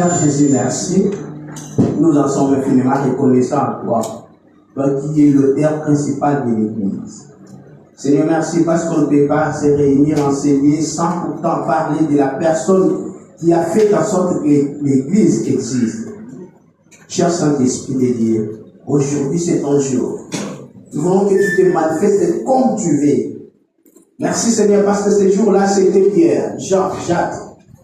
Seigneur Jésus, merci. Nous en sommes infiniment reconnaissants à toi, toi qui es le père principal de l'Église. Seigneur, merci parce qu'on ne peut pas se réunir, enseigner sans pourtant parler de la personne qui a fait en sorte que l'Église existe. Cher Saint-Esprit de Dieu, aujourd'hui c'est ton jour. Nous voulons que tu te manifestes comme tu veux. Merci Seigneur parce que ce jour-là c'était Pierre, Jean, Jacques,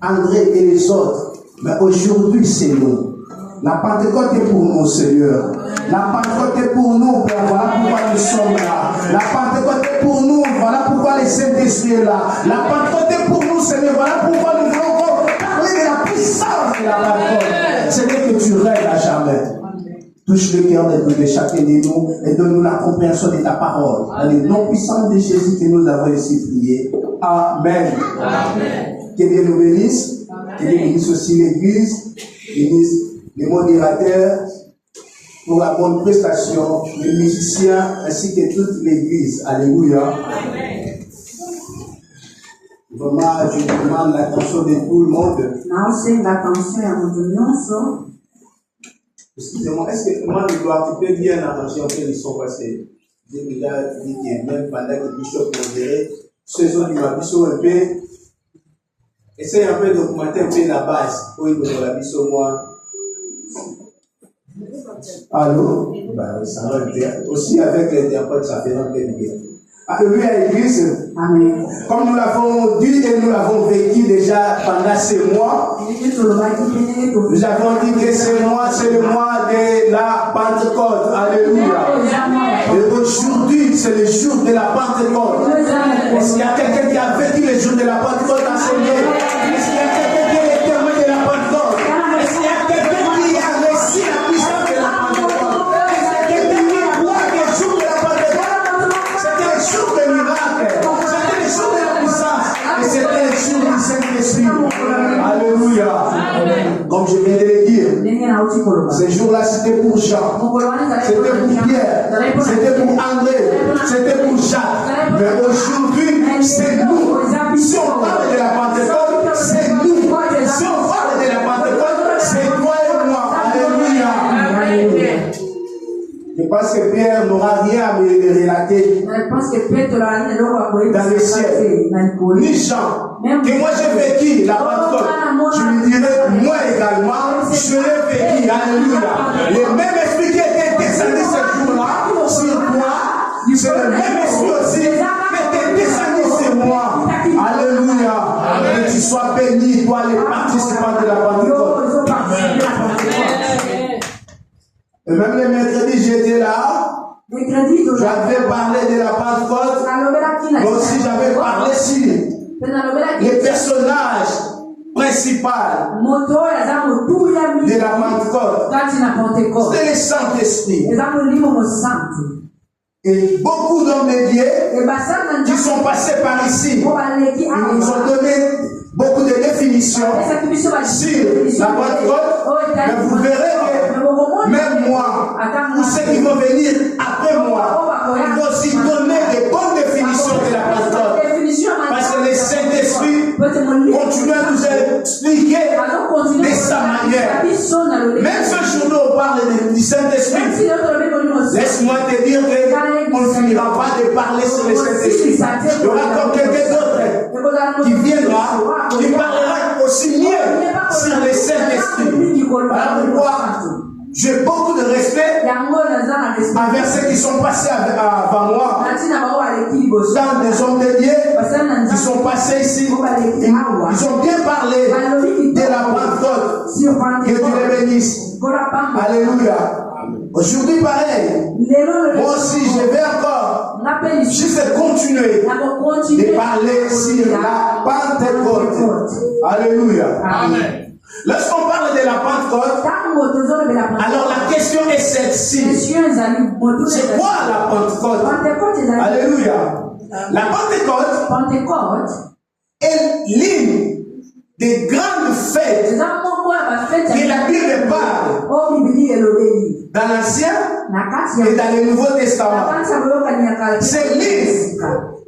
André et les autres. Mais aujourd'hui c'est nous. La Pentecôte est pour nous, Seigneur. La Pentecôte est pour nous, Père. Voilà pourquoi nous sommes là. La Pentecôte est pour nous. Voilà pourquoi le Saint-Esprit est là. La Pentecôte est pour nous, Seigneur. Voilà pourquoi nous voulons encore parler de la puissance de la Pentecôte. Seigneur, que tu règnes à jamais. Touche le cœur de chacun de nous et donne-nous la compréhension de ta parole. Dans le nom puissant de Jésus que nous avons ici prié. Amen. Amen. Que Dieu nous bénisse. Que Dieu bénisse aussi l'Église. Bénisse les modérateurs pour la bonne prestation, les musiciens ainsi que toute l'Église. Alléluia. Vraiment, je demande l'attention de tout le monde. Excusez-moi, est-ce que moi je dois occuper bien l'attention que ils sont passés? J'ai déjà dit que même pendant que le bishop modéré, ceux autres qui m'ont un peu, essaye un peu d'augmenter un peu la base pour une de la bishop moi. Allô? Ben, ça va bien. Aussi avec l'interprète, ça fait un peu bien. Alléluia, Église. Amen. Comme nous l'avons dit et nous l'avons vécu déjà pendant ces mois, nous avons dit que ce mois, c'est le mois de la Pentecôte. Alléluia. Et aujourd'hui, c'est le jour de la Pentecôte. Est-ce qu'il y a quelqu'un qui a vécu le jour de la Pentecôte enseigné? Est-ce qu'il y a quelqu'un qui est témoin de la Pentecôte? Est-ce qu'il y a quelqu'un qui a reçu la puissance de la Pentecôte? Est-ce qu'il y a quelqu'un qui croit que le jour de la Pentecôte, c'était le jour de miracle, c'était le jour de la puissance, et c'était le jour du Saint-Esprit. Alléluia. Comme je viens de le dire, ce jour-là c'était pour Jean, c'était pour Pierre, c'était pour André, c'était pour Jacques. Mais aujourd'hui, c'est nous. Si on parle de la Pentecôte, c'est nous. Si on parle de la Pentecôte, c'est toi et moi. Alléluia. Je pense que Pierre n'aura rien à me relater dans le ciel. Ni Jean. Que moi j'ai vécu la Pentecôte. Je lui dirais, moi également, je l'ai vécu. Alléluia. Le même esprit qui était descendu ce jour-là sur toi, c'est le même esprit aussi qui était descendu sur moi. Alléluia. Que tu sois béni, toi les participants de la Pentecôte. Et même le mercredi, j'étais là. J'avais parlé de la Pentecôte. Mais aussi, j'avais parlé sur les personnages principaux de la Pentecôte. C'est le Saint-Esprit. Et beaucoup d'hommes de Dieu qui sont passés par ici, ils nous ont donné beaucoup de définitions sur la Pentecôte. Mais vous verrez que même moi, ou ceux qui vont venir après moi, ils vont aussi donner des bonnes définitions de la Pentecôte. Parce que le Saint-Esprit continue à nous expliquer de sa manière. Même ce jour-là, on parle du Saint-Esprit. Laisse-moi te dire qu'on ne finira pas de parler sur le Saint-Esprit. Il y aura comme quelqu'un d'autre qui viendra, qui parlera aussi mieux sur le Saint-Esprit. Alors pourquoi j'ai beaucoup de respect envers ceux qui sont passés avant moi. Dans des hommes de Dieu qui sont passés ici, ils ont bien parlé de la Pentecôte. Que Dieu les bénisse. Alléluia. Aujourd'hui, pareil. Moi aussi, je vais encore juste continuer de parler sur la Pentecôte. Alléluia. Amen. Lorsqu'on parle de la Pentecôte, alors la question est celle-ci. C'est quoi la Pentecôte? Alléluia. La Pentecôte est l'une des grandes fêtes que la Bible parle dans l'Ancien et dans le Nouveau Testament. C'est l'une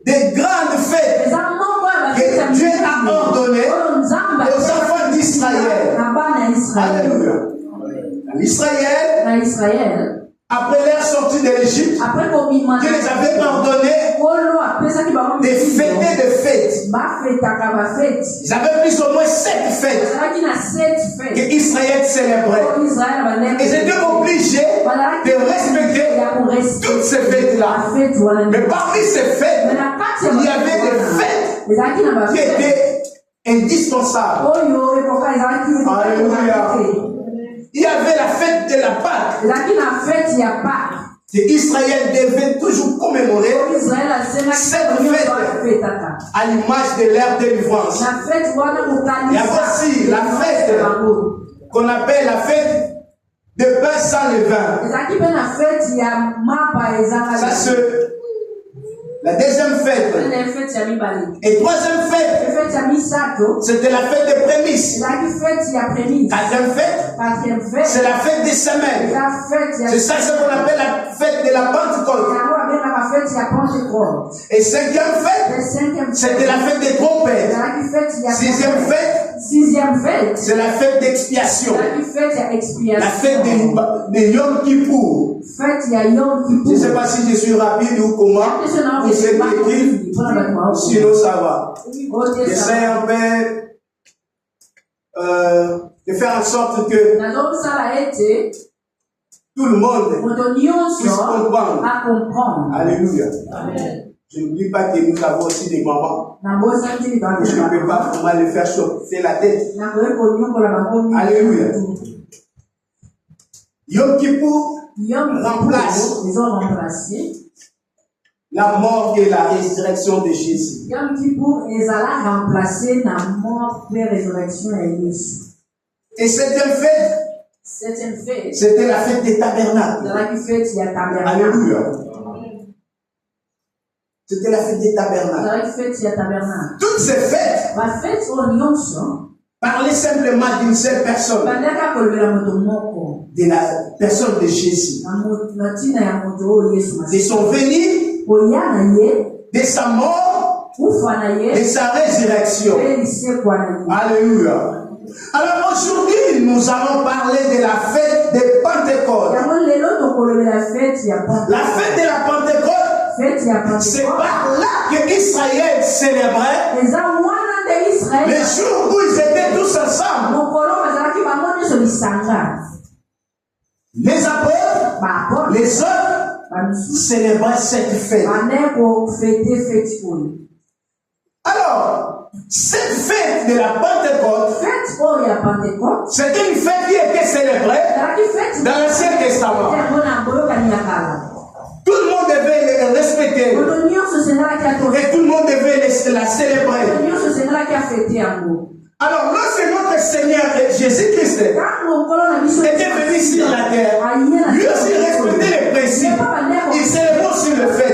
des grandes fêtes que Dieu a ordonnées aux enfants d'Israël. Alléluia. Israël, après leur sortie de l'Égypte, Dieu les avait ordonné de fêter des fêtes. Ils avaient plus ou moins 7 fêtes que Israël célébrait. Ils étaient obligés de respecter toutes ces fêtes-là. Mais parmi ces fêtes, il y avait des fêtes qui étaient indispensables. Alléluia. Il y avait la fête de la Pâque. Que Israël devait toujours commémorer cette fête à l'image de leur délivrance. Il y a aussi la fête qu'on appelle la fête de pain sans levain. Ça c'est la deuxième fête. Et troisième fête, c'était la fête des prémices. Quatrième fête, c'est la fête des semaines. C'est ça ce qu'on appelle la fête de la Pentecôte. Et cinquième fête, c'était la fête des trompettes. Sixième fête, c'est la fête d'expiation. La fête de Yom Kippour. Je ne sais pas si je suis rapide ou comment. Vous êtes écrit, sinon ça va. J'essaie un peu de faire en sorte que tout le monde puisse comprendre. Alléluia. Je n'oublie pas que nous avons aussi des mamans. Je ne peux pas vraiment les faire chauffer la tête. Alléluia. Yom Kippour remplace la mort et la résurrection de Jésus. Yom Kippour ezala remplacer la mort et la résurrection de Jésus. Et septième fête, c'était la fête des tabernacles. Alléluia. C'était la fête des tabernacles. Toutes ces fêtes parlaient simplement d'une seule personne. De la personne de Jésus. Ils sont venus de sa mort, de sa résurrection. Alléluia. Alors aujourd'hui, nous allons parler de la fête de Pentecôte. La fête de la Pentecôte, c'est par là que Israël célébrait le jour où ils étaient tous ensemble. Les apôtres, les autres, célébraient cette fête. Alors, cette fête de la Pentecôte, c'était une fête qui était célébrée dans l'Ancien Testament. Tout le monde devait le respecter. Et tout le monde devait la célébrer. Alors, lorsque notre Seigneur Jésus-Christ était venu sur la terre, lui aussi respectait les principes. Il célébrait aussi le fait.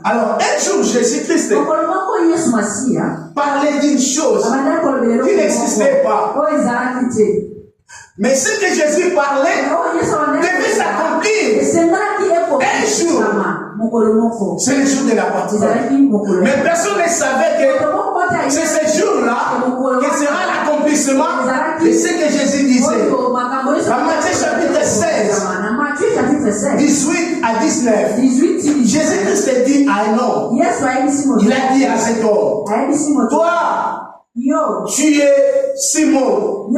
Alors, un jour, Jésus-Christ parlait d'une chose qui n'existait pas. Mais ce que Jésus parlait devait s'accomplir. Un jour, c'est le jour de la Pentecôte. Mais personne ne savait que c'est ce jour-là que sera l'accomplissement de ce que Jésus disait. Dans Matthieu chapitre 16, 18 à 19, Jésus-Christ dit à un homme, il a dit à cet homme, toi, tu es Simon.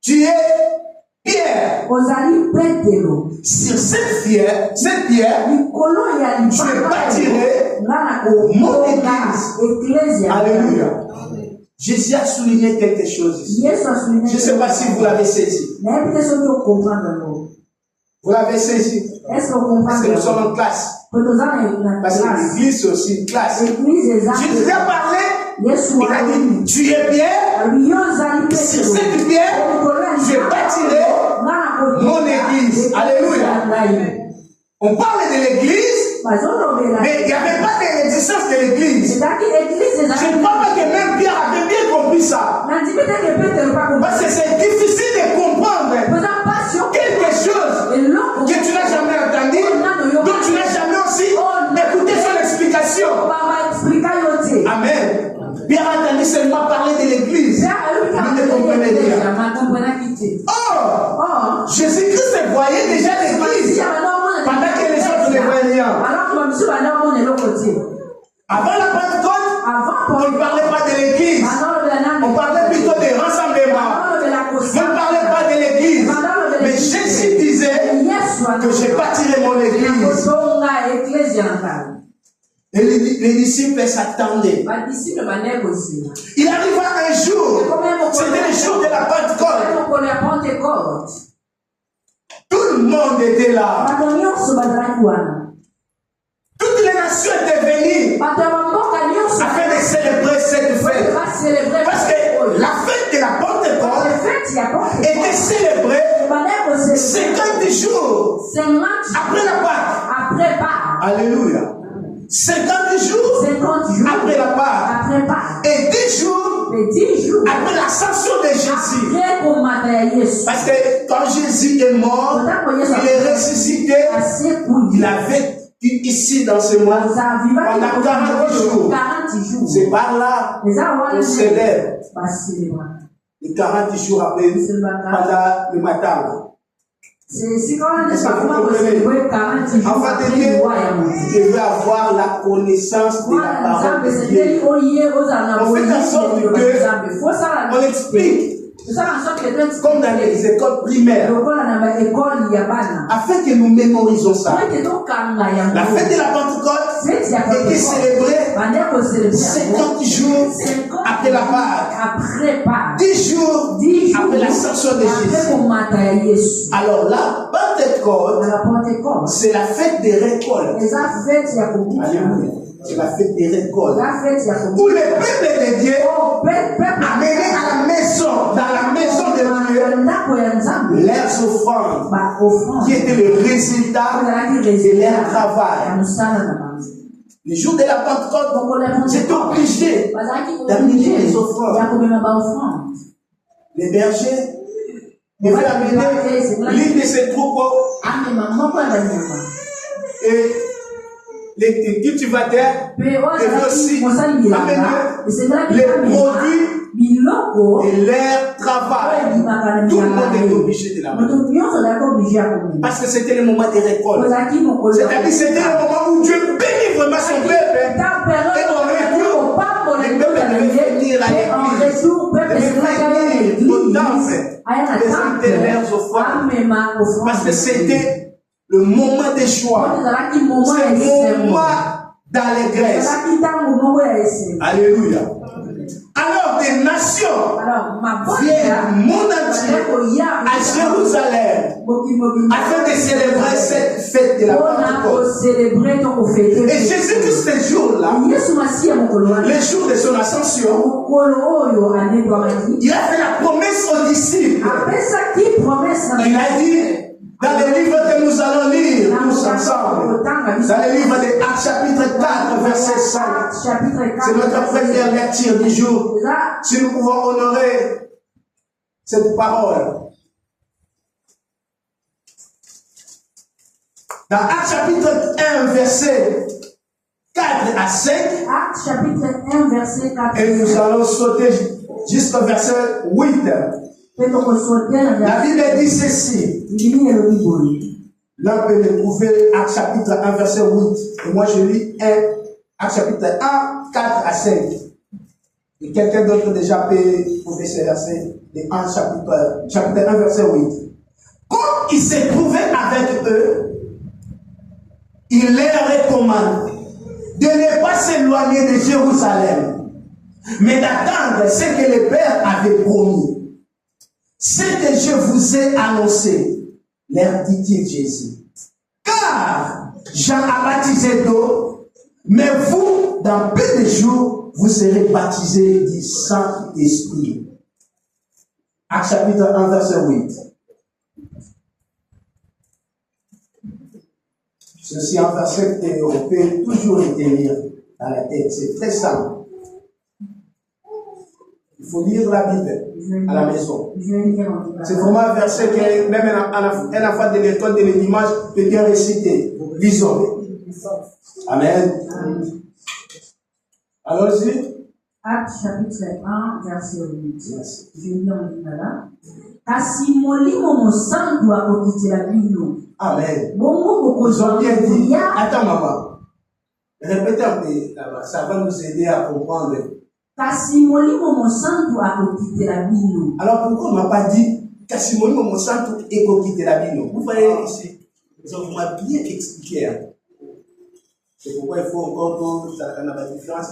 Tu es Pierre. Sur cette pierre, je bâtirai mon église. Alléluia. Jésus a souligné quelque chose ici. Je ne sais pas si vous l'avez saisi. Vous l'avez saisi. Parce que nous sommes en classe. Parce que l'église c'est aussi une classe. Jésus a parlé. Il a dit, tu es Pierre. Sur cette pierre, je bâtirai mon église. Alléluia. On parle de l'église, mais il n'y avait pas d'existence de l'église. Je ne crois pas que même Pierre avait bien compris ça. Parce que c'est difficile de comprendre quelque chose que tu n'as jamais entendu, dont tu n'as jamais aussi écouté son explication. Amen. Pierre a entendu seulement parler de l'église. Vous ne comprenez rien. Oh, Jésus-Christ voyait déjà l'église pendant que les autres ne voyaient rien. Avant la Pentecôte, on ne parlait pas de l'église. On parlait plutôt des rassemblements. On ne parlait pas de l'église. Mais Jésus disait que je bâtirai mon église. Et les disciples s'attendaient. Il arriva un jour, c'était le jour de la Pentecôte. Tout le monde était là. Toutes les nations étaient venues afin de célébrer cette fête. Parce que la fête de la Pentecôte était célébrée 50 jours après la Pâque. Alléluia. 50 jours après la Pâque. Et 10 jours après l'ascension de Jésus. Parce que quand Jésus est mort, il est ressuscité. Il avait ici dans ce monde pendant 40 jours. C'est par là qu'on célèbre les 40 jours après pendant le matin. C'est quand enfin, Dieu veut avoir la connaissance de la parole de Dieu. On fait en sorte que on explique comme dans les écoles primaires afin que nous mémorisons ça. La fête de la Pentecôte était célébrée 50 jours après la Pâque, 10 jours après l'ascension de Jésus. Alors la Pentecôte, c'est la fête des récoltes. Alléluia. C'est la fête des récoltes. Où le peuple de Dieu amené à la maison, dans la maison de Dieu, leurs offrandes, qui étaient le résultat de leur travail. Le jour de la Pentecôte, c'est obligé d'amener les offrandes. Les bergers devaient amener l'une de ces troupeaux. Et les cultivateurs devaient aussi amener les produits et leur travail. Tout le monde est obligé de l'amener. Parce que c'était le moment des récoltes. C'est-à-dire c'était le moment où Dieu bénit vraiment son peuple. Et en retour, les peuples devaient venir à l'église. Devaient venir au temple. Présenter leurs offrandes. Parce que c'était le moment des joie. C'est le moment d'allégresse. Alléluia. Alors des nations viennent du monde entier à Jérusalem afin de célébrer cette fête de la Pentecôte. Et Jésus-Christ, ce jour-là, le jour de son ascension, il a fait la promesse aux disciples. Il a dit, dans le livre que nous allons lire tous ensemble, dans le livre de Actes chapitre 4, verset 5, c'est notre première lecture du jour. Si nous pouvons honorer cette parole. Dans Actes chapitre 1, verset 4 à 5, Actes chapitre 1, verset 4 et nous allons sauter jusqu'au verset 8. La Bible dit ceci. L'un peut le trouver Actes chapitre 1, verset 8. Et moi je lis Actes chapitre 1, 4 à 5. Et quelqu'un d'autre déjà peut trouver ce verset de Actes chapitre 1, verset 8. Comme il s'est trouvé avec eux, il leur recommande de ne pas s'éloigner de Jérusalem, mais d'attendre ce que le Père avait promis. Ce que je vous ai annoncé, leur dit-il Jésus. Car Jean a baptisé d'eau, mais vous, dans peu de jours, vous serez baptisés du Saint-Esprit. Actes chapitre 1, verset 8. Ceci en verset qu'on peut toujours retenir dans la tête. C'est très simple. Il faut lire la Bible à la maison. C'est vraiment un verset que même un enfant de l'école de dimanche peut bien réciter. Lisons. Amen. Allons-y. Actes chapitre 1, verset 8. Je vais lire là. Kasi molimo mosantu akokitela bino. Amen. Bongo Ils ont bien dit. bokozwa Attends, maman. Répétez un peu là-bas. Ça va nous aider à comprendre. kasi molimo mosantu akokitela bino. Alors pourquoi on m'a pas dit kasi molimo mosantu ekokitela bino? Vous voyez ici. On m'a bien expliqué. Hein. C'est pourquoi il faut encore que ça ait la différence.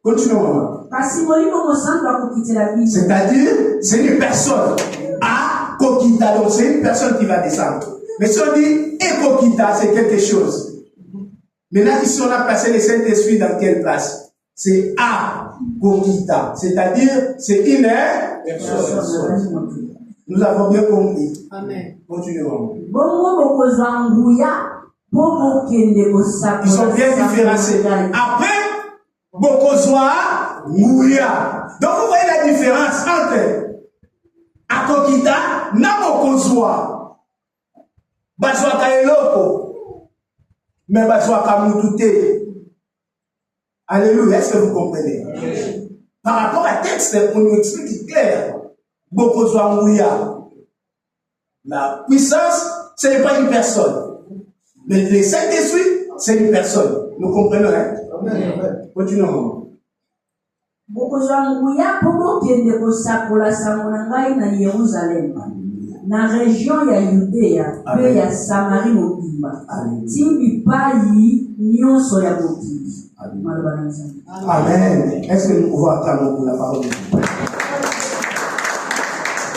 Continuons, maman. Kasi molimo mosantu akokitela bino. C'est-à-dire, c'est une personne à Kokita, donc c'est une personne qui va descendre. Mais si on dit Ekokita, c'est quelque chose. Maintenant, ici, on a placé le Saint-Esprit dans quelle place? C'est à Kokita, c'est-à-dire, c'est une personne. Nous avons bien compris. Amen. Continuons. Ils sont bien différenciés. Après, Bokozwa Ngouya. Donc vous voyez la différence entre Akokita na Bokozwa. Bazwa Kaeloko. Mais Bazwa Kamutute. Alléluia. Est-ce que vous comprenez? Par rapport à texte, on nous explique clair. Bokozwa Ngouya. La puissance, ce n'est pas une personne. Mais le Saint-Esprit, c'est une personne. Nous comprenons, hein? Continuons. Bokozwanguya poko kende kosakola sango ngai na Yerusalem. Na région ya Yudea, pe ya Samarie mobimba. Timbi payi nyonso ya mokili. Amen. Est-ce que nous pouvons attendre pour la parole de Dieu?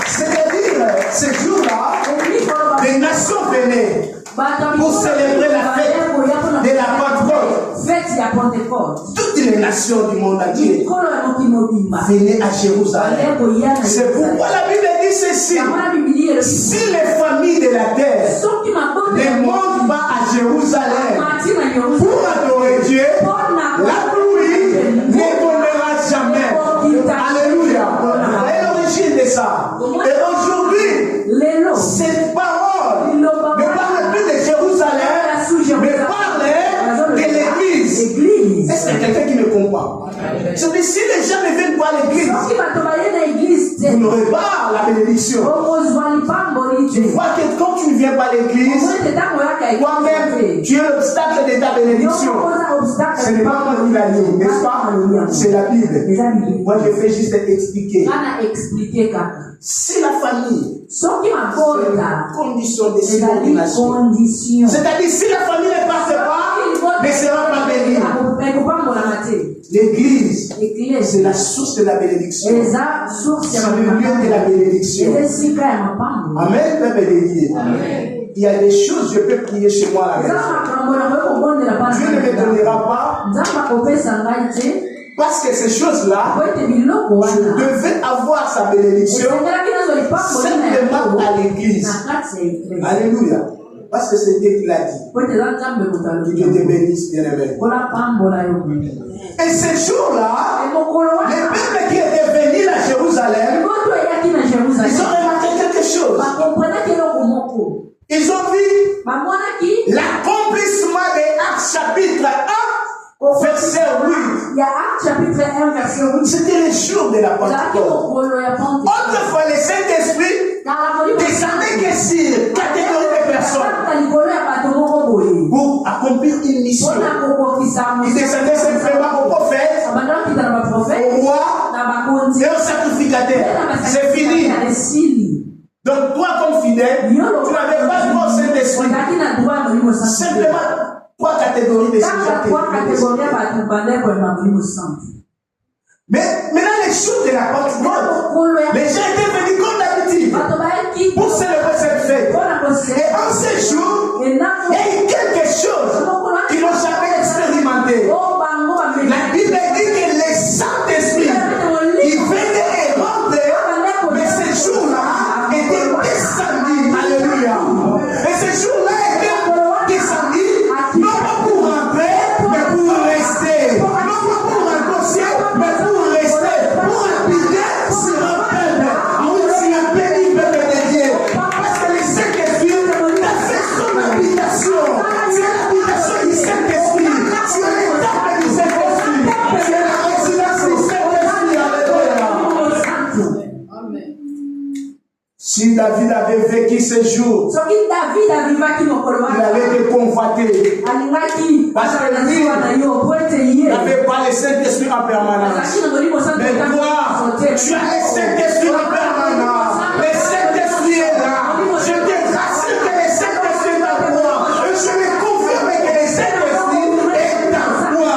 C'est-à-dire, ce jour-là, les nations venaient pour célébrer la fête de la Pentecôte. Toutes les nations du monde entier venaient à Jérusalem. C'est pourquoi la Bible dit ceci. Si les familles de la terre ne montent pas à Jérusalem pour adorer Dieu, la pluie ne tombera jamais. Alléluia. C'est l'origine de ça. Et aujourd'hui, cette parole ne parle plus de Jérusalem, mais parle de l'église. Est-ce qu'il y a quelqu'un qui me comprend? C'est-à-dire, si les gens ne viennent pas à l'église, vous n'aurez pas la bénédiction. Tu vois que quand tu ne viens pas à l'église, toi-même, tu es l'obstacle de ta bénédiction. Ce n'est pas moi qui l'a dit, n'est-ce pas? C'est la Bible. Moi, je fais juste expliquer. Si la famille, c'est une condition de subordination. C'est-à-dire, si la famille ne passe pas, ne sera pas bénie. L'église, c'est la source de la bénédiction. C'est le lieu de la bénédiction. Amen, Père béni. Il y a des choses, je peux prier chez moi à la maison. Dieu ne me donnera pas. Parce que ces choses-là, je devais avoir sa bénédiction simplement à l'église. Alléluia. Parce que c'est Dieu qui l'a dit. Que Dieu te bénisse, bien-aimé. Et ces jours-là, les peuples qui étaient venus à Jérusalem, ils ont remarqué quelque chose. Ils ont vu l'accomplissement des Actes chapitre 1, verset 8. C'était le jour de la Pentecôte. Autrefois, le Saint-Esprit descendait que sur catégorie de personnes pour accomplir une mission. Il descendait simplement au prophète, au roi et au sacrificateur. C'est fini. Donc, toi, comme fidèle, tu n'avais pas le Saint-Esprit. Simplement 3 catégories de gens. Mais maintenant, les jours de la Pentecôte, les gens étaient venus comme d'habitude pour célébrer cette fête. Et en ces jours, il y a eu quelque chose qu'ils n'ont jamais expérimenté. La Bible dit que le Saint-Esprit, il venait et rentrait, mais ces jours-là étaient descendus. Alléluia. Et ces jours-là étaient descendus, non pas pour rentrer, mais pour rester. Non pas pour rentrer au ciel, mais pour rester. Pour Si David avait vécu ces jours, il avait été convoité. Parce que lui, il n'avait pas le Saint-Esprit en permanence. Mais toi, tu as le Saint-Esprit en permanence. Le Saint-Esprit est là. Je te rassure que le Saint-Esprit est en toi. Et je vais confirmer que le Saint-Esprit est en toi.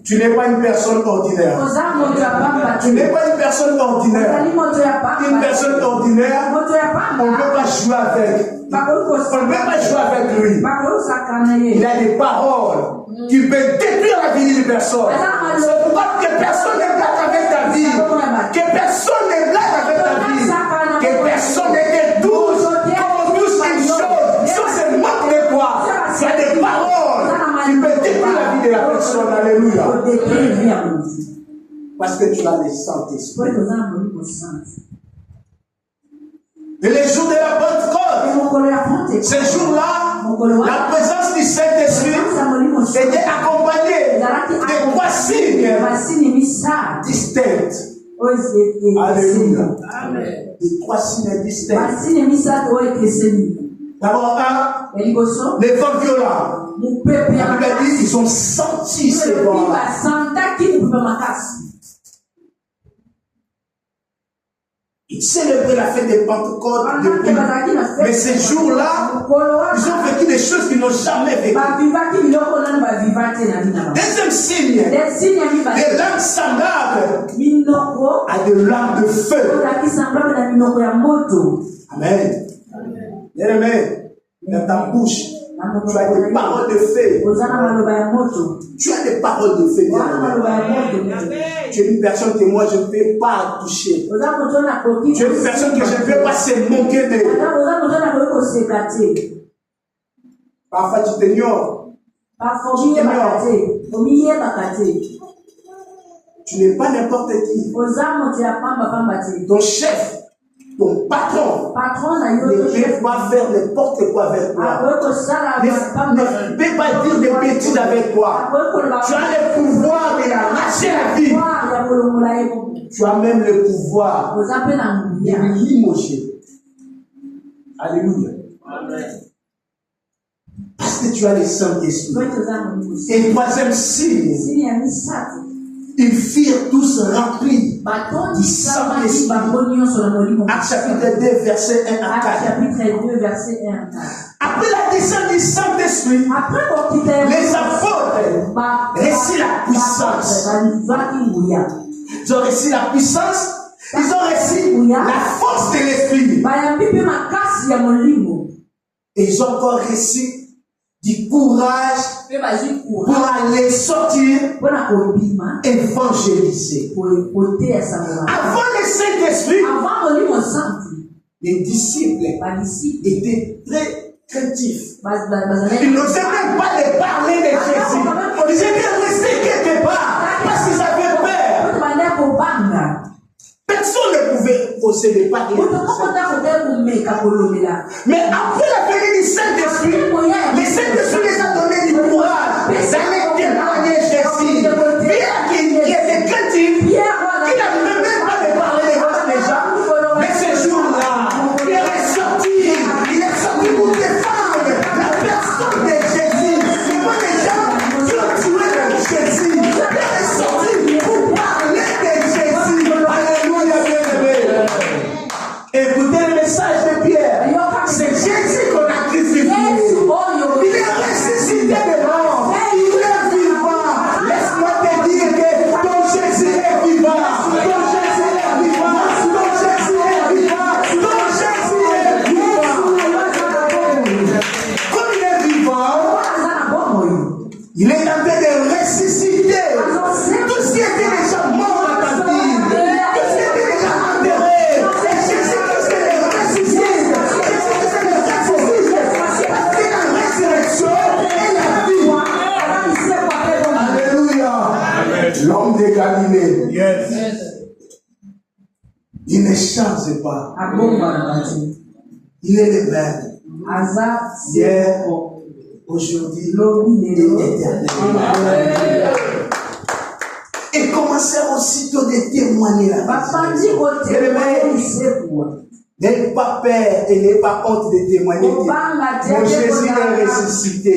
Tu n'es pas une personne ordinaire. Tu n'es pas une personne ordinaire. Une personne ordinaire, on ne peut pas jouer avec. On ne peut pas jouer avec lui. Il a des paroles qui peuvent détruire la vie d'une personne. C'est pourquoi que personne ne blague avec ta vie. Que personne ne blague avec ta vie. Que personne ne te touche comme on touche une chose. Ça, c'est manque de quoi. Il y a des paroles qui peuvent détruire la vie de la personne. Alléluia. Parce que tu as le Saint-Esprit. Et les jours de la Pentecôte, ces jours-là, la présence du Saint-Esprit était accompagnée de 3 signes distincts. Alléluia. De 3 signes distincts. D'abord, les vents violents. La Bible dit qu'ils ont senti ces vents-là. Ils célébraient la fête de Pentecôte depuis. Mais ces jours-là, ils ont vécu des choses qu'ils n'ont jamais vécues. Deuxième signe, des langues semblables à des langues de feu. Amen. Bien-aimé, dans ta bouche, tu as des paroles de feu. Tu as des paroles de feu. Tu es une personne que moi je ne peux pas toucher. Tu es une personne que je ne peux pas se moquer de. Parfois tu t'ignores. Tu n'es pas n'importe qui. Ton chef, ton patron ne peut pas faire n'importe quoi avec toi. Ne peut pas dire des bêtises avec toi. Tu as le pouvoir de l'arracher la vie. Tu as même le pouvoir de limoger. Alléluia. Parce que tu as le Saint-Esprit. Et troisième signe, ils firent tous remplis du Saint-Esprit. Actes chapitre 2, verset 1 à 4. Après la descente du Saint-Esprit, les apôtres reçurent la puissance. Ils ont reçu la puissance, ils ont reçu la force de l'Esprit. Et ils ont encore reçu du courage pour aller sortir, évangéliser. Avant le Saint-Esprit, les disciples étaient très craintifs. Ils n'osaient même pas les parler de Jésus. Ils étaient restés quelque part parce qu'ils avaient peur. Personne ne pouvait oser les parler. Mais après la venue du Saint-Esprit, le Saint-Esprit les a donné du courage d'aller témoigner Jésus. Pierre qui était craintif, qui n'avait même pas de parler devant les gens. Mais ce jour-là, il est sorti pour défendre la personne de Jésus. Devant les gens qui ont tué Jésus. Il est sorti pour parler de Jésus. Alléluia, bien-aimé. Écoutez le message de Pierre. C'est Jésus qu'on a crucifié. Il est ressuscité de mort. Il est vivant. Laisse-moi te dire que ton Jésus est vivant. Ton Jésus est vivant. Ton Jésus est vivant. Ton Jésus est vivant. Comme il est vivant, il est en train de ressusciter tout ce qui était déjà mort dans ta vie. Tout ce qui était déjà enterré. Et Jésus-Christ est ressuscité. L'homme de Galilée, il ne change pas. Il est le même. Hier, aujourd'hui, et éternellement. Et commencèrent aussitôt de témoigner la n'ayez pas peur et n'ayez pas honte de témoigner. Mon Jésus est ressuscité.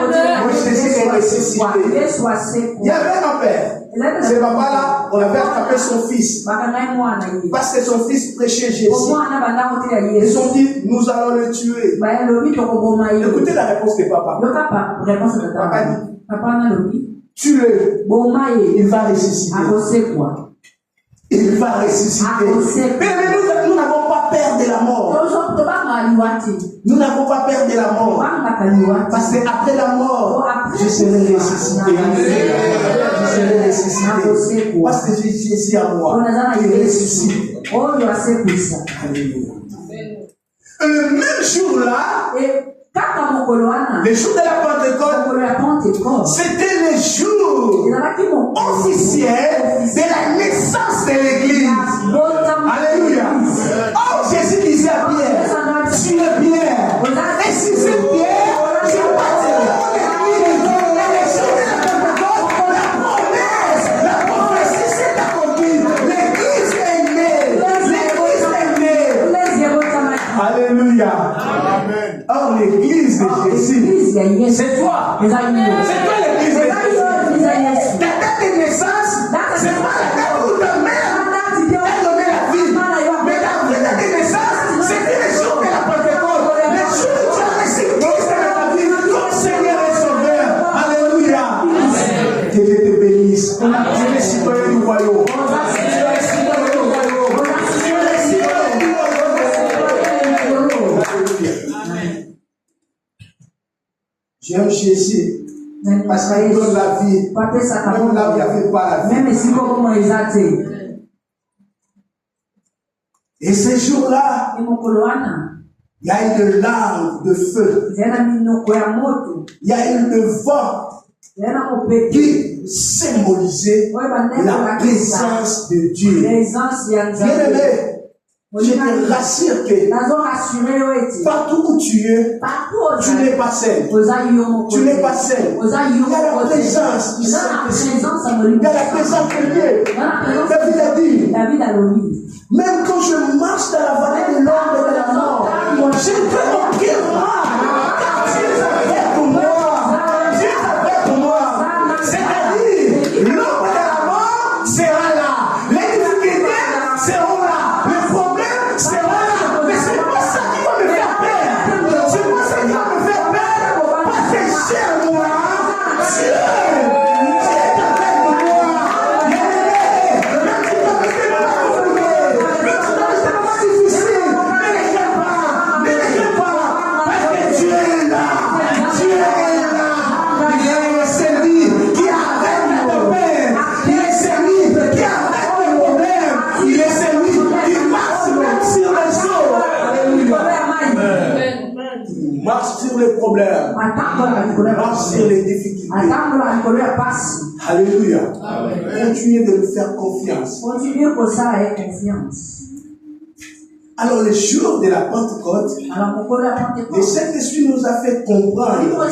Mon Jésus est ressuscité. Il y avait un père. Ce papa-là, on avait attrapé son fils. Parce que son fils prêchait Jésus. Ils ont dit, nous allons le tuer. Écoutez la réponse de papa. Papa dit, tue-le. Il va ressusciter. Il va ressusciter. Mais nous n'avons pas peur de la mort. Nous n'avons pas peur de la mort. Parce qu'après la mort, je serai ressuscité. Je serai ressuscité. Parce que j'ai Jésus à moi. Il ressuscite. Le même jour-là, le jour de la Pentecôte, c'était le jour officiel de la naissance de l'Église. Alléluia. Oh, Jésus disait à Pierre, tu es Pierre. Et si c'est Pierre, je bâtirai mon Église. Et le jour de la Pentecôte, la promesse, la prophétie s'est accomplie. L'Église est née. L'Église est née. Alléluia. Or, l'église de Jésus, c'est toi. C'est toi l'église de Jésus. Ta date de naissance, c'est pas la date où ta mère t'a donné la vie. Mais ta date de naissance, c'était le jour de la Pentecôte. Le jour où tu as reçu Christ dans ta vie, ton Seigneur et Sauveur. Alléluia. Que Dieu te bénisse. Tu es citoyen du royaume. J'aime Jésus parce qu'il donne la vie. Même là où il n'y avait pas la vie. Et ce jour-là, il y a une langue de feu. Il y a le vent qui symbolisait la présence de Dieu. Bien-aimé, je te rassure que partout où tu es, tu n'es pas seul. Tu n'es pas seul. Il y a la présence du Saint-Esprit. Il y a la présence de Dieu. David a dit, même quand je marche dans la vallée de l'ombre de la mort, je ne peux aucun mal, car Dieu est avec pour moi. Dieu est avec pour moi. C'est-à-dire, l'ombre de la mort sera là. Les difficultés seront là. Le problème sera là. Mais c'est pas ça qui va me faire peur. C'est pas ça qui va me faire peur. Parce que chez moi, Dieu est avec moi. Marche sur les problèmes. Marche sur les difficultés. Alléluia. Continuez de nous faire confiance. Alors, le jour de la Pentecôte, le Saint-Esprit nous a fait comprendre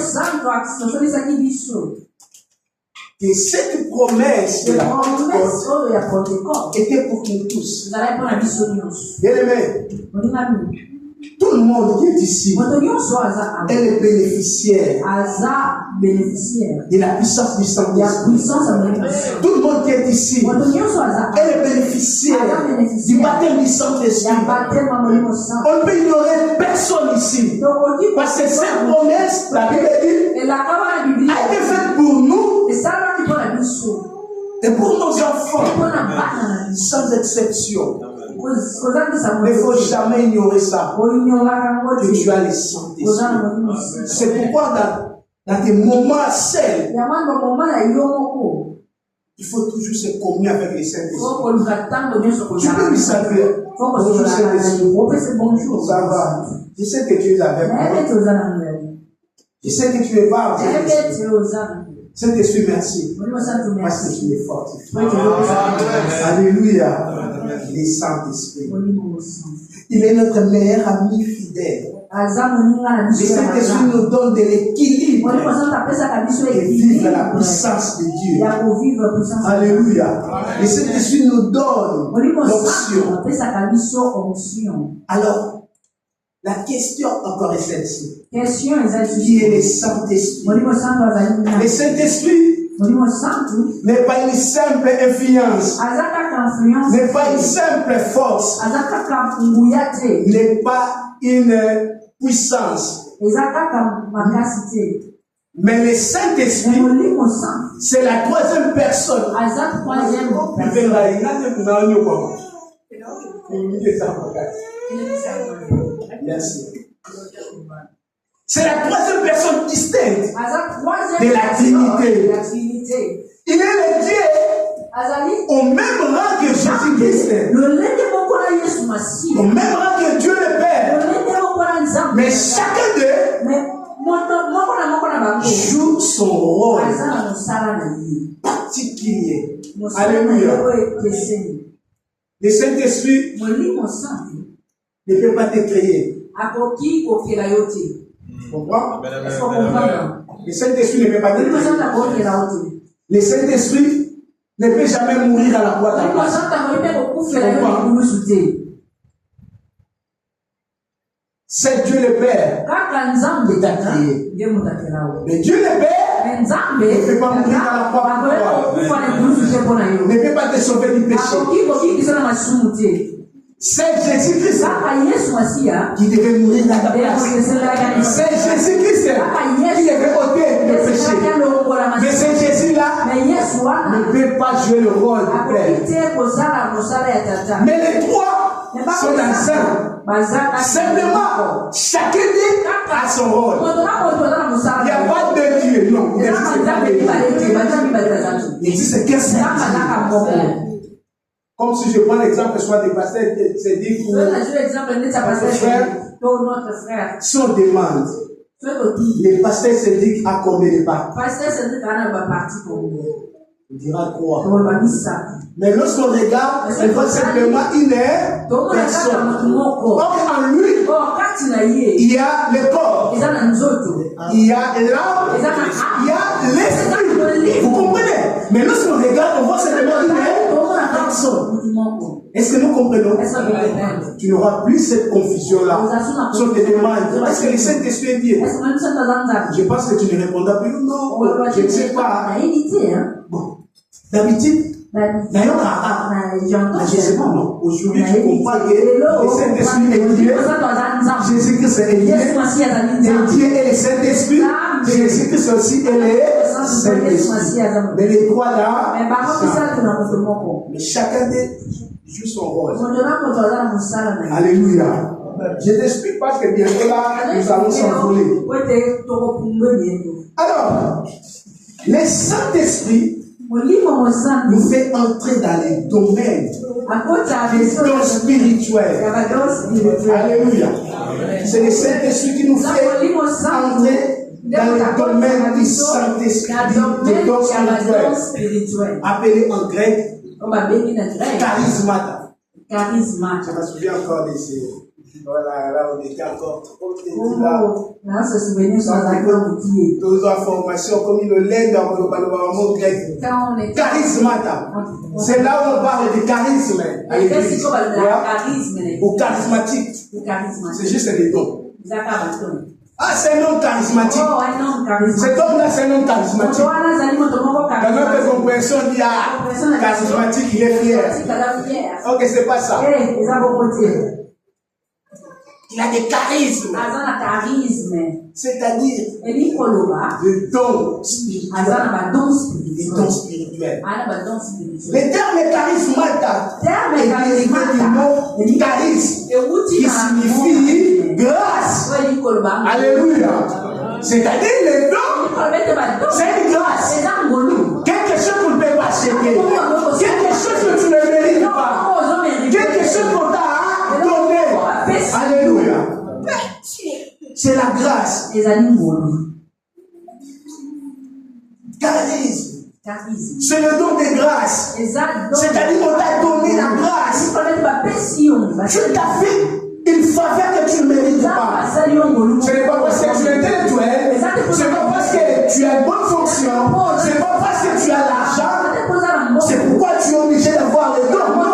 que cette promesse de la Pentecôte était pour nous tous. Bien-aimés, tout le monde qui est ici est le bénéficiaire de la puissance du Saint-Esprit. Tout le monde qui est ici est le bénéficiaire du baptême du Saint-Esprit. On ne peut ignorer personne ici. Parce que cette promesse, la Bible dit, a été faite pour nous et pour nos enfants, sans exception. Mais il ne faut jamais ignorer ça. Que tu as le Saint-Esprit. C'est pourquoi dans tes moments seuls, il faut toujours se communier avec le Saint-Esprit. Tu peux lui saluer. Bonjour Saint-Esprit. Ça va. Je sais que tu es avec moi. Je sais que tu es fort. Saint-Esprit, merci. Parce que tu es fort. Alléluia. Le Saint-Esprit. Il est notre meilleur ami fidèle. Le Saint-Esprit nous donne de l'équilibre et vivre la puissance de Dieu. Alléluia. Et cet esprit nous donne l'onction. Alors, la question encore est celle-ci. Qui est le Saint-Esprit? Le Saint-Esprit n'est pas une simple influence, n'est pas une simple force, n'est pas une puissance. Mais le Saint-Esprit, c'est la troisième personne. Merci. C'est la troisième personne distincte de la Trinité. Il est le Dieu au même rang que Jésus-Christ, au même rang que Dieu le Père. Mais chacun d'eux joue son rôle particulier. Alléluia. Le Saint-Esprit ne peut pas te créer. Comprends? Le Saint-Esprit ne peut pas te créer. Le Saint-Esprit ne peut jamais mourir à la croix. C'est Dieu le Père qui t'a créé. Mais Dieu le Père ne peut pas mourir à la croix. Ne peut pas te sauver du péché. C'est Jésus-Christ qui devait mourir à ta place. C'est Jésus-Christ qui devait ôter le péché. Mais c'est Jésus-là ne peut pas jouer le rôle du Père. Mais les trois sont ensemble. Simplement, chacun d'eux a son rôle. Il n'y a pas deux dieux. Non, il n'existe pas deux dieux. Il existe qu'un seul Dieu. Comme si je prends l'exemple soit des pasteurs, c'est dit pour notre frère, si on demande, les pasteurs se disent à combien de parts? On dira 3. Mais lorsqu'on regarde, on voit simplement une personne. Or en lui, il y a le corps, il y a l'âme, il y a l'esprit. Vous comprenez? Mais lorsqu'on regarde, on voit simplement une personne. Est-ce que nous comprenons? Tu n'auras plus cette confusion-là. Si on te demande, est-ce que le Saint-Esprit est Dieu? Je pense que tu ne répondras plus. Non, je ne sais pas. Bon, d'habitude, d'ailleurs, je sais pas, non. Aujourd'hui, tu comprends que le Saint-Esprit est Dieu. Jésus-Christ est Dieu. Et Dieu est le Saint-Esprit. Jésus-Christ aussi est le Saint-Esprit. Mais les trois là, mais chacun d'eux joue son rôle. Alléluia. Je t'explique parce que bientôt là, nous allons s'envoler. Alors, le Saint-Esprit nous fait entrer dans les domaines spirituels. Alléluia. C'est le Saint-Esprit qui nous fait entrer dans le domaine du Saint-Esprit, des dons spirituels, appelé en grec charismata. Je me souviens encore de ces. Voilà, là on était encore trop deux informations comme il l'aide dans le mot grec. Charismata. C'est là où on parle de charisme à l'église. Ou charismatique. C'est juste des dons. Ah, c'est un homme charismatique. Cet homme-là, c'est un homme charismatique. Dans notre compréhension, il y a charismatique, il est fier. Ok, c'est pas ça. Il a des charismes. C'est-à-dire des dons spirituels. Le terme charismata est dérivé du mot charisme, qui signifie grâce. Alléluia. C'est-à-dire les dons, c'est une grâce. Quelque chose qu'on ne peut pas acheter. Quelque chose que tu ne mérites pas. Quelque chose qu'on t'a donné. Alléluia. C'est la grâce. Charisme. C'est le don de grâce. C'est-à-dire qu'on t'a donné la grâce. Tu t'as fait une faveur que tu ne mérites pas. Ce n'est pas parce que tu es intellectuel, ce n'est pas parce que tu as une bonne fonction, ce n'est pas parce que tu as l'argent, c'est pourquoi tu es obligé d'avoir les dons. Non.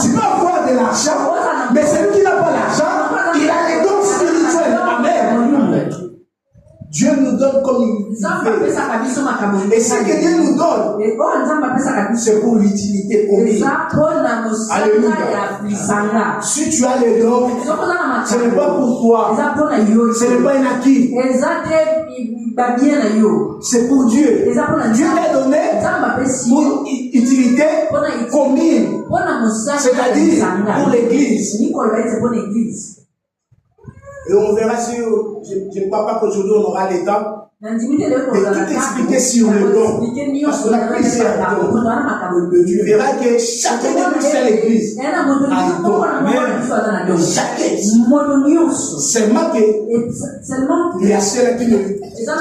Tu peux avoir de l'argent, mais celui qui n'a pas l'argent, il a les dons spirituels. Amen. Dieu nous donne comme il veut. Et ce que Dieu nous donne, c'est pour l'utilité commune. Alléluia. Si tu as les dons, ce n'est pas pour toi. Ce n'est pas un acquis. C'est pour Dieu. Dieu t'a donné pour utilité commune. C'est-à-dire pour l'Église. Et on verra si je ne crois pas qu'aujourd'hui on aura le temps de tout expliquer sur le don. Parce que la crise est un don. Tu verras que chacun de nous c'est l'Église a un don. Mais chacun. Seulement que il y a ceux qui ne l'utilisent pas.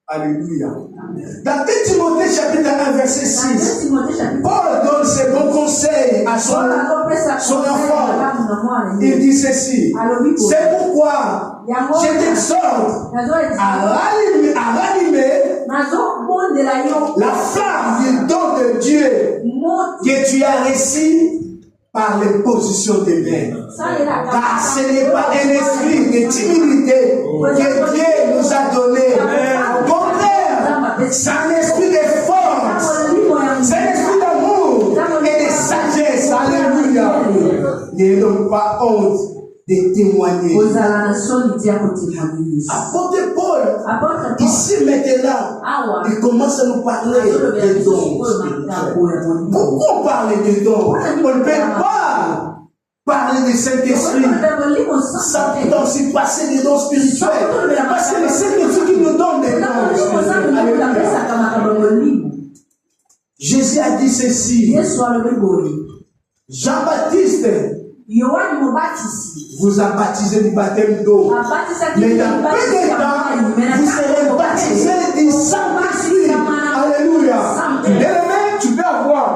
Alléluia. Dans 2 Timothée chapitre 1 verset 6, Paul donne ses bons conseils à son enfant. Il dit ceci: c'est pourquoi je t'exhorte à ranimer la flamme du don de Dieu que tu as reçu par l'imposition des mains. Car ce n'est pas un esprit de timidité que Dieu nous a donné. Au contraire, c'est un esprit de force, c'est un esprit d'amour et de sagesse. Alléluia. N'ayons pas honte de témoigner. Apôtre Paul, ici maintenant, il commence à nous parler des dons. Pourquoi on parle des dons? On ne peut pas parler du Saint-Esprit sans aussi passer des dons spirituels. Parce que le Saint-Esprit qui nous donne des dons. Jésus a dit ceci: Jean-Baptiste vous a baptisé du baptême d'eau. Mais dans peu de temps, vous serez baptisés du Saint-Esprit. Alléluia. Et tu peux avoir,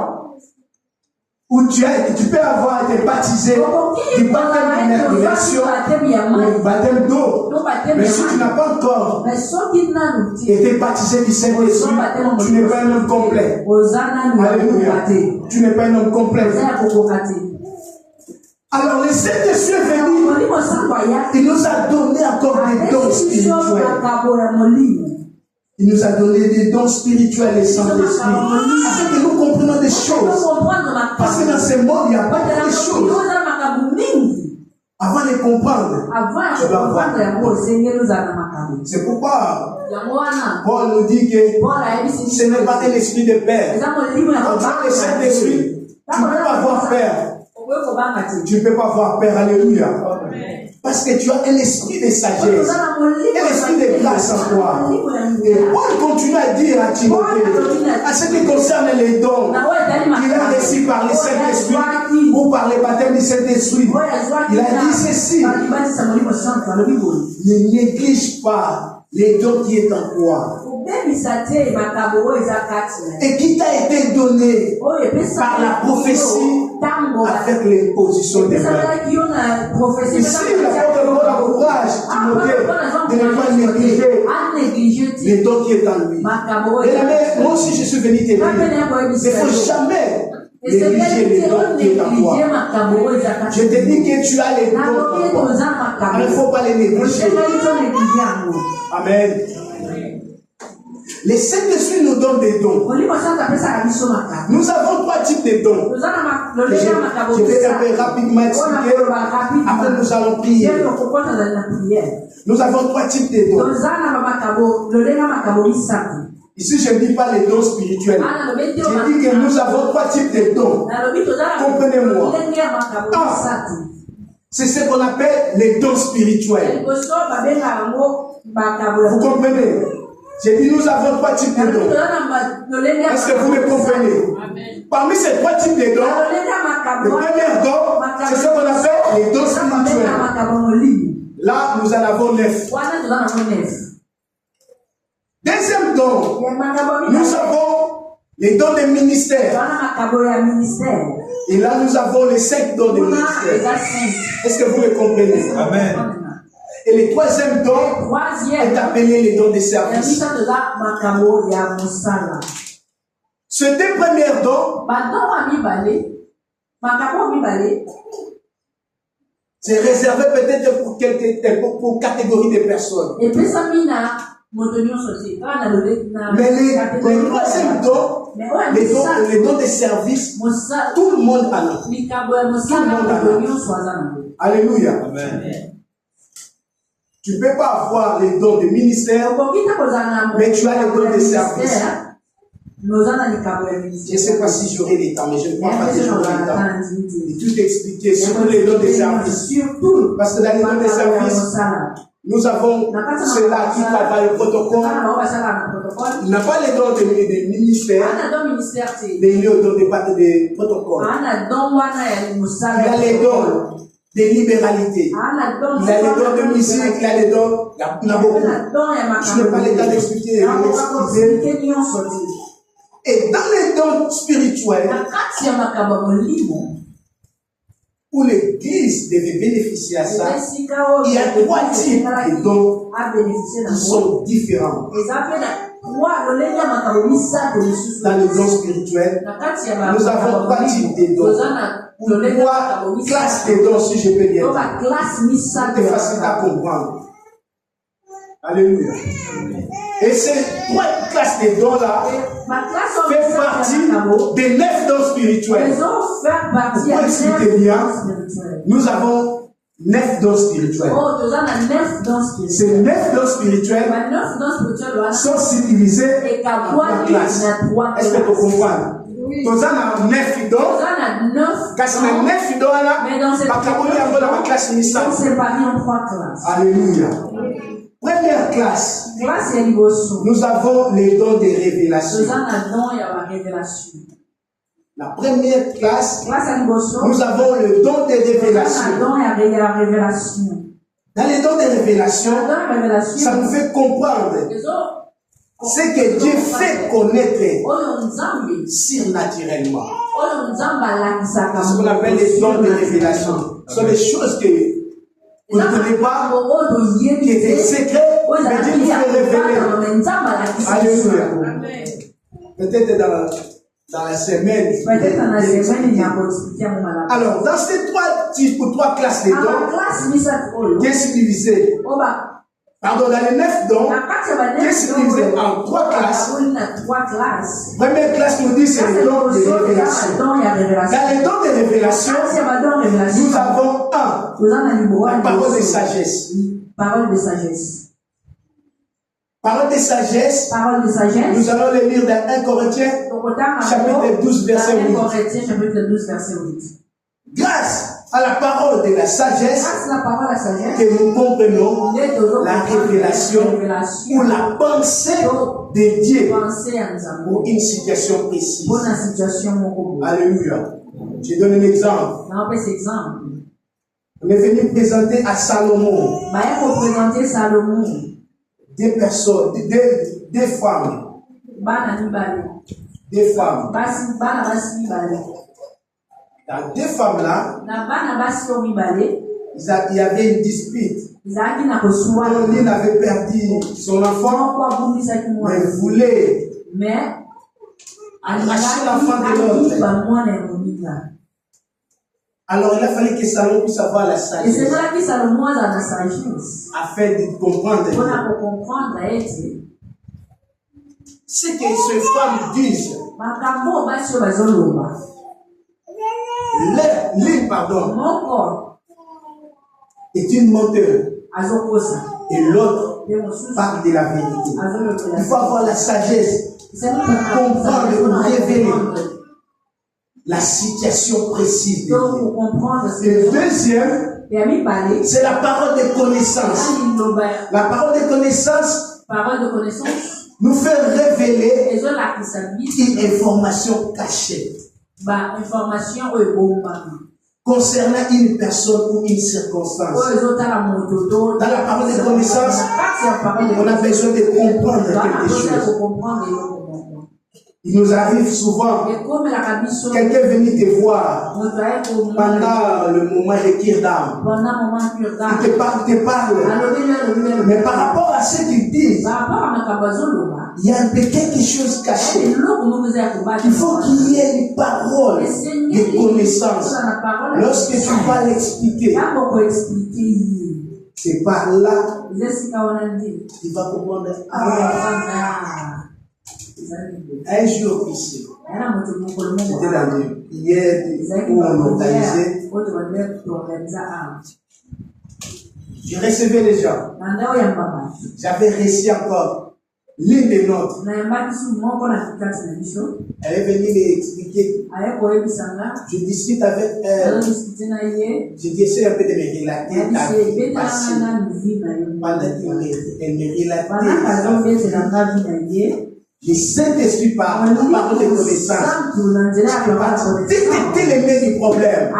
ou tu peux avoir été baptisé du baptême d'immersion ou du baptême d'eau. Mais si tu n'as pas encore été baptisé du Saint-Esprit, tu n'es pas un homme complet. Alléluia. Tu n'es pas un homme complet. Alors, le Saint-Esprit est venu, il nous a donné encore des dons spirituels. Il nous a donné des dons spirituels, le Saint-Esprit, afin que nous comprenions des choses. Parce que dans ce monde, il n'y a pas de choses. Avant de comprendre, tu dois voir. C'est pourquoi Paul nous dit que ce n'est pas un esprit de peur. Quand tu as le Saint-Esprit, tu ne peux pas avoir peur. Tu ne peux pas avoir peur, alléluia. Parce que tu as un esprit de sagesse, un esprit de grâce en toi. Et Paul continue à dire à Timothée, à ce qui concerne les dons qu'il a reçus par le Saint-Esprit ou par le baptême du Saint-Esprit, il a dit ceci: ne néglige pas les dons qui est en toi et qui t'a été donné par la prophétie avec l'imposition des mains. Ici, l'apôtre Paul encourage Timothée de ne pas négliger les dons qui est en lui. Et moi aussi, je suis venu te dire, il ne faut jamais négliger les dons qui est en toi. Je te dis que tu as les dons en toi. Il ne faut pas les négliger. Amen. Les Saint-Esprit nous donne des dons. Nous avons 3 types de dons. Je vais un peu rapidement expliquer. Après, nous allons prier. Nous avons 3 types de dons. Ici, je ne dis pas les dons spirituels. Je dis que nous avons 3 types de dons. Comprenez-moi. C'est ce qu'on appelle les dons spirituels. Vous comprenez? J'ai dit nous avons 3 types de dons. Est-ce que vous me comprenez? Parmi ces 3 types de dons, le premier don, c'est ce qu'on appelle les dons spirituels. Là, nous en avons 9. Deuxième don, nous avons Les dons de ministère. Et là, nous avons les 5 dons de ministère. Est-ce que vous le comprenez? Amen. Et le troisième don est appelé les dons de service. Ce 2 premiers dons, c'est réservé peut-être pour catégorie de personnes. Mais les troisième dons, les dons de service, tout le monde en a. Tout le monde en a. Alléluia. Amen. Tu ne peux pas avoir les dons de ministère, mais tu as les dons de service. Je ne sais pas si j'aurai les temps, mais je ne crois pas que j'aurai les temps de tout expliquer, surtout les dons de service. Parce que dans les dons de service, nous avons ceux-là qui travaillent au protocole. Il n'a pas les dons de ministère, mais il y a les dons de protocole. Il y a les dons de libéralité. Il y a les dons de musique, il y a les dons. Il y en a beaucoup. Je n'ai pas le temps d'expliquer. Et dans les dons spirituels, où l'Église devait bénéficier à ça, il y a 3 types de dons qui sont différents. Dans les dons spirituels, nous avons 3 types de dons. Ou 3 classes de dons, si je peux bien dire. C'est facile à comprendre. Alléluia. Et ces 3 classes de dons-là fait partie des 9 dons spirituels. Pour expliquer bien, nous avons 9 dons spirituels. Ces 9 dons spirituels sont subdivisés en 3 classes. Est-ce que tu comprends? Nous avons 9 dons. Quand on a 9 dons là, la classe initiale. Alléluia. Première classe, nous avons les dons de révélation. La première classe, nous avons le don de révélation. Dans les dons de révélation, ça nous fait comprendre ce que Dieu fait connaître surnaturellement. C'est ce qu'on appelle les dons de révélation. Ce sont des choses que vous ne connaissez pas, qui étaient secrets, mais Dieu nous fait révéler. Alléluia. Peut-être dans la semaine. Alors, dans ces 3 types ou 3 classes de dons, qui est subdivisé. Pardon, dans les 9 dons, qui est subdivisé en 3 classes. Première classe nous dit c'est les dons de révélation. Dans les dons de révélation, nous avons la parole de sagesse. Parole de sagesse. Parole de sagesse. Nous allons les lire dans 1 Corinthiens, chapitre 12, verset 8. Grâce à la parole de la sagesse, que nous comprenons la révélation ou la pensée de Dieu pour une situation précise. Alléluia. Je donne un exemple. On est venu présenter à Salomon. Des personnes, des femmes. Des femmes. Dans 2 femmes-là, il y avait une dispute. L'une avait perdu son enfant, mais voulait arracher l'enfant de l'autre. Alors il a fallu que Salomon puisse avoir la sagesse. Afin de comprendre. Ce que ces femmes disent. L'île, pardon, est une menteur. Et l'autre parle de la vérité. Il faut avoir la sagesse pour comprendre et pour révéler la situation précise de Dieu. Le deuxième, c'est la parole de connaissance. La parole de connaissance nous fait révéler une information cachée concernant une personne ou une circonstance. Dans la parole de connaissance, on a besoin de comprendre quelque chose. Il nous arrive souvent, quelqu'un venu te voir pendant le moment de Kirdam. Il te parle. Mais par rapport à ce qu'il dit, il y a un peu quelque chose caché. Il faut qu'il y ait une parole de connaissance. Lorsque tu vas l'expliquer, c'est par là qu'il va comprendre. Un jour ici, c'était la nuit. Hier, où on organisait, je recevais les gens. J'avais reçu encore l'une des nôtres. Elle est venue m'expliquer. Je discute avec elle. Je dis un peu de me relater ta vie passée. Pendant qu'elle me relatait. Le Saint-Esprit parle de connaissance. C'était l'élément du problème.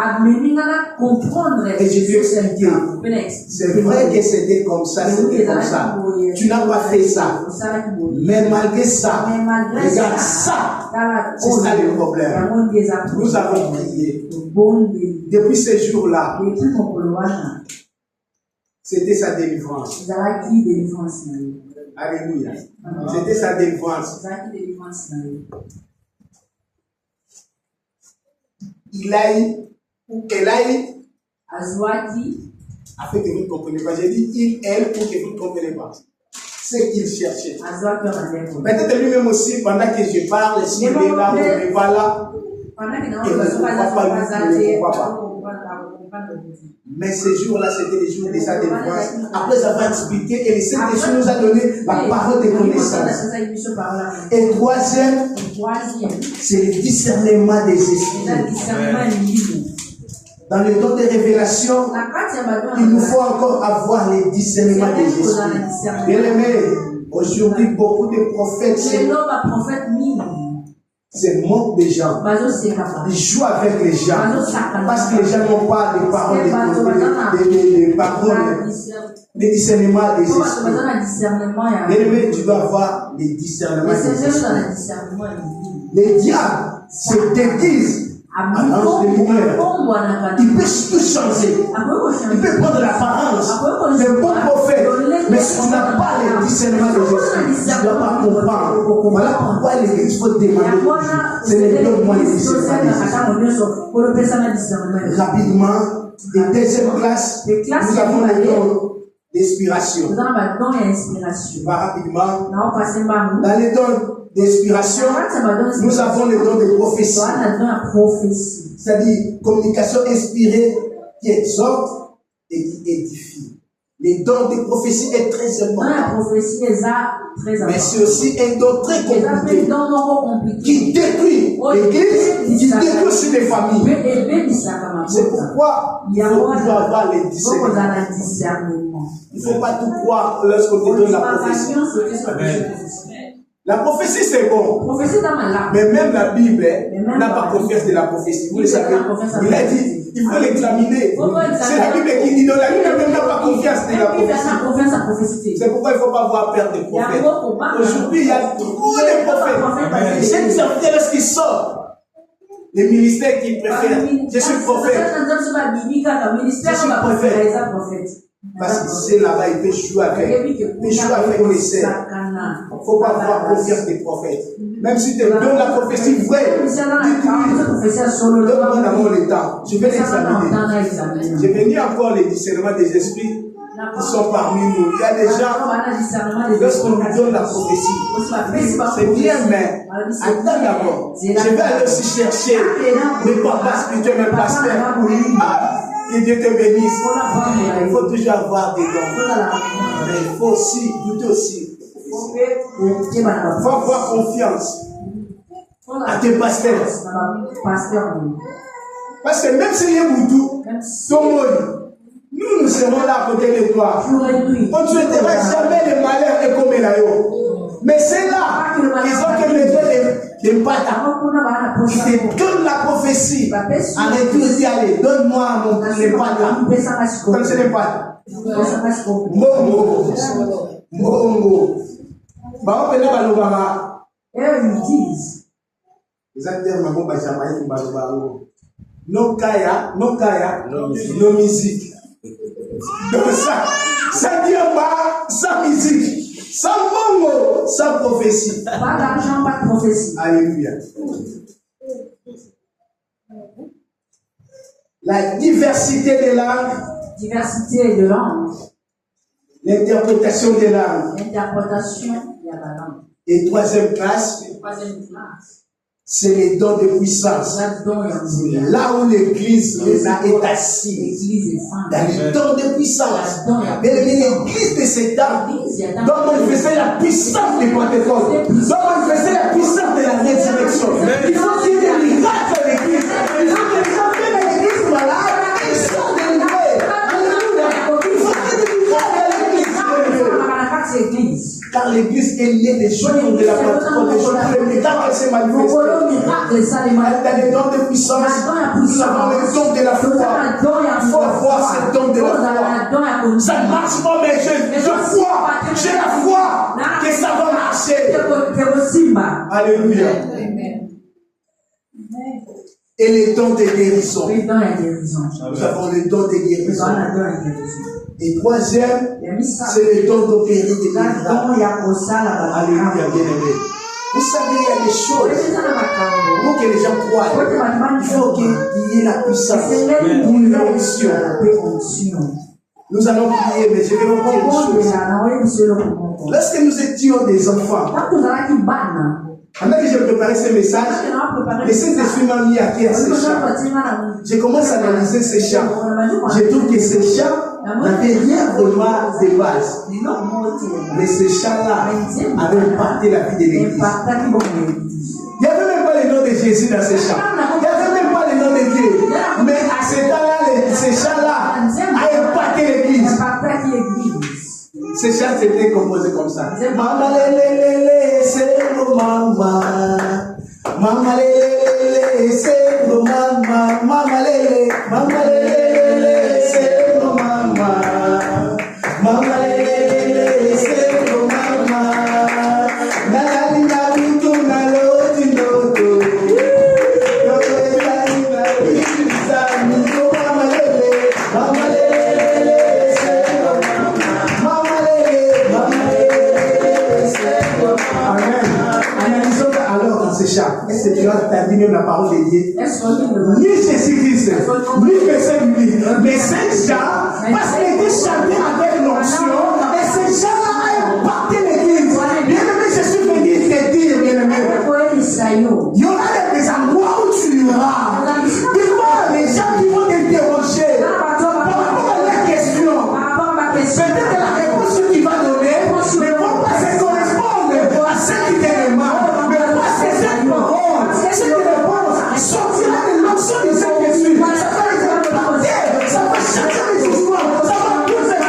Et je lui ai expliqué. C'est vrai que c'était comme ça, c'était comme ça. Tu n'as pas fait ça. Mais malgré ça, regarde ça. C'est ça le problème. Nous avons prié. Depuis ce jour-là, c'était sa délivrance. Alléluia. C'était sa délivrance. Il a eu, ou elle a eu, afin que vous ne compreniez pas. J'ai dit il, elle, pour que vous ne compreniez pas. C'est qu'il cherchait. Peut-être lui-même aussi, pendant que je parle, s'il est là, il n'est pas là, il ne comprend pas. Mais ce jour-là, c'était le jour de sa délivrance. Après avoir expliqué, et le Saint-Esprit nous a donné la parole de connaissance. Et troisième, c'est le discernement des esprits. Dans le don de révélation, il nous faut encore avoir le discernement des esprits. Bien aimé, aujourd'hui, beaucoup de prophètes c'est manque des gens. Ils jouent avec les gens. Parce que les gens n'ont pas de paroles de discernement des esprits. Mais tu dois avoir le discernement des esprits. Les diables se déguisent en ange de lumière. Il peut tout changer. Il peut prendre l'apparence d'un bon prophète. Mais si tu n'as pas le discernement des esprits, tu ne dois pas comprendre. Voilà pourquoi il faut demander. Ce n'est pas moi le discernement des esprits. Rapidement, de deuxième classe, nous avons le don d'inspiration. Je vais rapidement. Dans les dons d'inspiration, nous avons le don de prophétie. C'est-à-dire communication inspirée qui exhorte et qui édifie. Le don de prophétie est très important. Mais c'est aussi un don très compliqué qui détruit l'église, qui détruit aussi les familles. C'est pourquoi il faut toujours avoir les discernements. Il ne faut pas tout croire lorsqu'on te donne la prophétie. La prophétie c'est bon, mais même la Bible n'a pas confiance de la prophétie. Vous le savez, il a dit, il faut l'examiner. C'est la Bible qui dit, donc la Bible même n'a pas confiance de la prophétie. C'est pourquoi il ne faut pas avoir peur des prophètes. Aujourd'hui, il y a trop de prophètes. Chaque serviteur, lorsqu'il sort, les ministères qui préfèrent, je suis prophète. Je suis prophète. Parce que c'est là-bas, il peut jouer avec les serfs. Il ne faut pas avoir confiance des prophètes. Même si tu donnes la prophétie vraie, donne-moi dans mon état. Je vais l'examiner. J'ai venu encore les discernements des esprits qui sont parmi nous. Il y a des gens, lorsqu'on nous donne la prophétie, c'est bien, mais attends d'abord. Je vais aller aussi chercher mes papas spirituels, mes pasteurs. Que Dieu te bénisse. Il faut toujours avoir des dons. Mais il faut aussi, douter aussi. Il faut avoir confiance à tes pasteurs. Parce que même s'il y a Boutou, nous serons là à côté de toi. On ne souhaitera jamais le malheur et comme là. Mais c'est là qu'ils ont que besoin de pata. Ils te donnent la prophétie. Arrête de dire, allez, donne-moi les pata. Comme c'est les pata. Mongo. Bah, on peut pas le voir. Ils disent. Les acteurs maman Bajamaï Mbalo. No kaya, no musique. Donc ça dit pas sans musique, sans bongo, sans prophétie. Pas d'argent, pas de prophétie. Alléluia. La diversité des langues. Diversité de langues. L'interprétation des langues. L'interprétation de la langue. Et troisième classe. C'est les dons de puissance. Là où l'église est assise. Dans les dons de puissance. L'église de ces temps. Donc on faisait la puissance des Pentecôtes. Donc on faisait la puissance de la résurrection. Il faut qu'il y ait des miracles à l'église. Il faut que les gens viennent à l'église malade. Ils sont délivrés. Alléluia. Il faut qu'il y ait des miracles à l'église. Car l'église est liée des jours de la Pentecôte, des jours où les miracles se manifestent. Dans les dons de puissance, nous avons le don de la foi. Il faut avoir ce don de la foi. Ça ne marche pas, mais je crois, j'ai la foi que ça va marcher. Alléluia. Et les dons de guérison. Nous avons le don de guérison. Et troisième, c'est le don d'opérer des miracles. Alléluia, bien-aimé. Vous savez, il y a des choses pour que les gens croient. Il faut qu'il y ait la puissance, une onction. Nous allons prier, mais je vais vous dire une chose. Lorsque nous étions des enfants, pendant que j'ai préparé ce message, le Saint-Esprit m'a mis à cœur ces chants. J'ai commencé à analyser ces chants. Je trouve que ces chants n'avaient rien vraiment de base. Mais ces chants-là avaient impacté la vie de l'Église. Il n'y avait même pas le nom de Jésus dans ces chants. Il n'y avait même pas le nom de Dieu. Mais à ce temps-là, ces chants-là ont impacté l'Église. Ces chants étaient composés comme ça. Mama lelele, c'est mon mama. Mama lelele, c'est mon mama. Mama lelele, c'est mon mama. Mama lelele, c'est mon mama. Nalali na bitu na loti ndoto. Yokelani na bitu zami. Mama lelele, mama lelele, c'est mon mama. Amen. Analysons alors dans ces chants. Est-ce que tu as entendu même la parole de Dieu? Ni Jésus-Christ, ni Verset biblique. Mais ces chants, parce qu'ils étaient chantés avec l'onction, et ces chants-là ont impacté l'église. Bien-aimé, je suis venu te dire, bien-aimé, il y aura des endroits où tu iras. Il y aura des gens qui vont t'interroger par rapport à la question. Peut-être la réponse que tu vas donner ne va pas se correspondre à ce qui te demande. Mais parce que cette parole, cette réponse sortira de l'onction du Saint-Esprit. Ça va les impacter, ça va changer les histoires, ça va tout faire.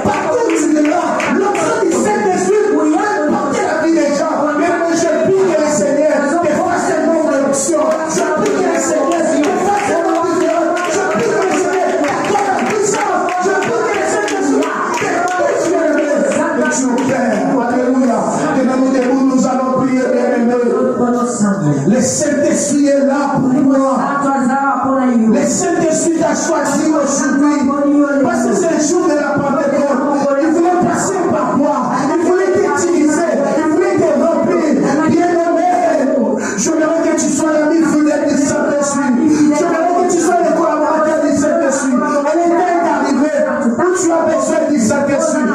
Partout où tu iras, l'onction du Saint-Esprit va impacter la vie des gens. Mais moi, je prie que le Seigneur te fasse un nom de l'onction. Je prie que le Seigneur te fasse un nom de l'onction. Je prie que le Seigneur t'accorde la puissance. Je prie que le Saint-Esprit tu Père, alléluia. Tenons-nous debout, nous allons prier, bien-aimé. Le Saint-Esprit est là pour moi. Le Saint-Esprit t'a choisi aujourd'hui. Parce que c'est le jour de la Pentecôte. Il voulait passer par toi. Il voulait t'utiliser. Il voulait te remplir. Bien-aimé, j'aimerais que tu sois l'ami fidèle du Saint-Esprit. J'aimerais que tu sois le collaborateur du Saint-Esprit. Elle est d'arriver où tu as besoin du Saint-Esprit.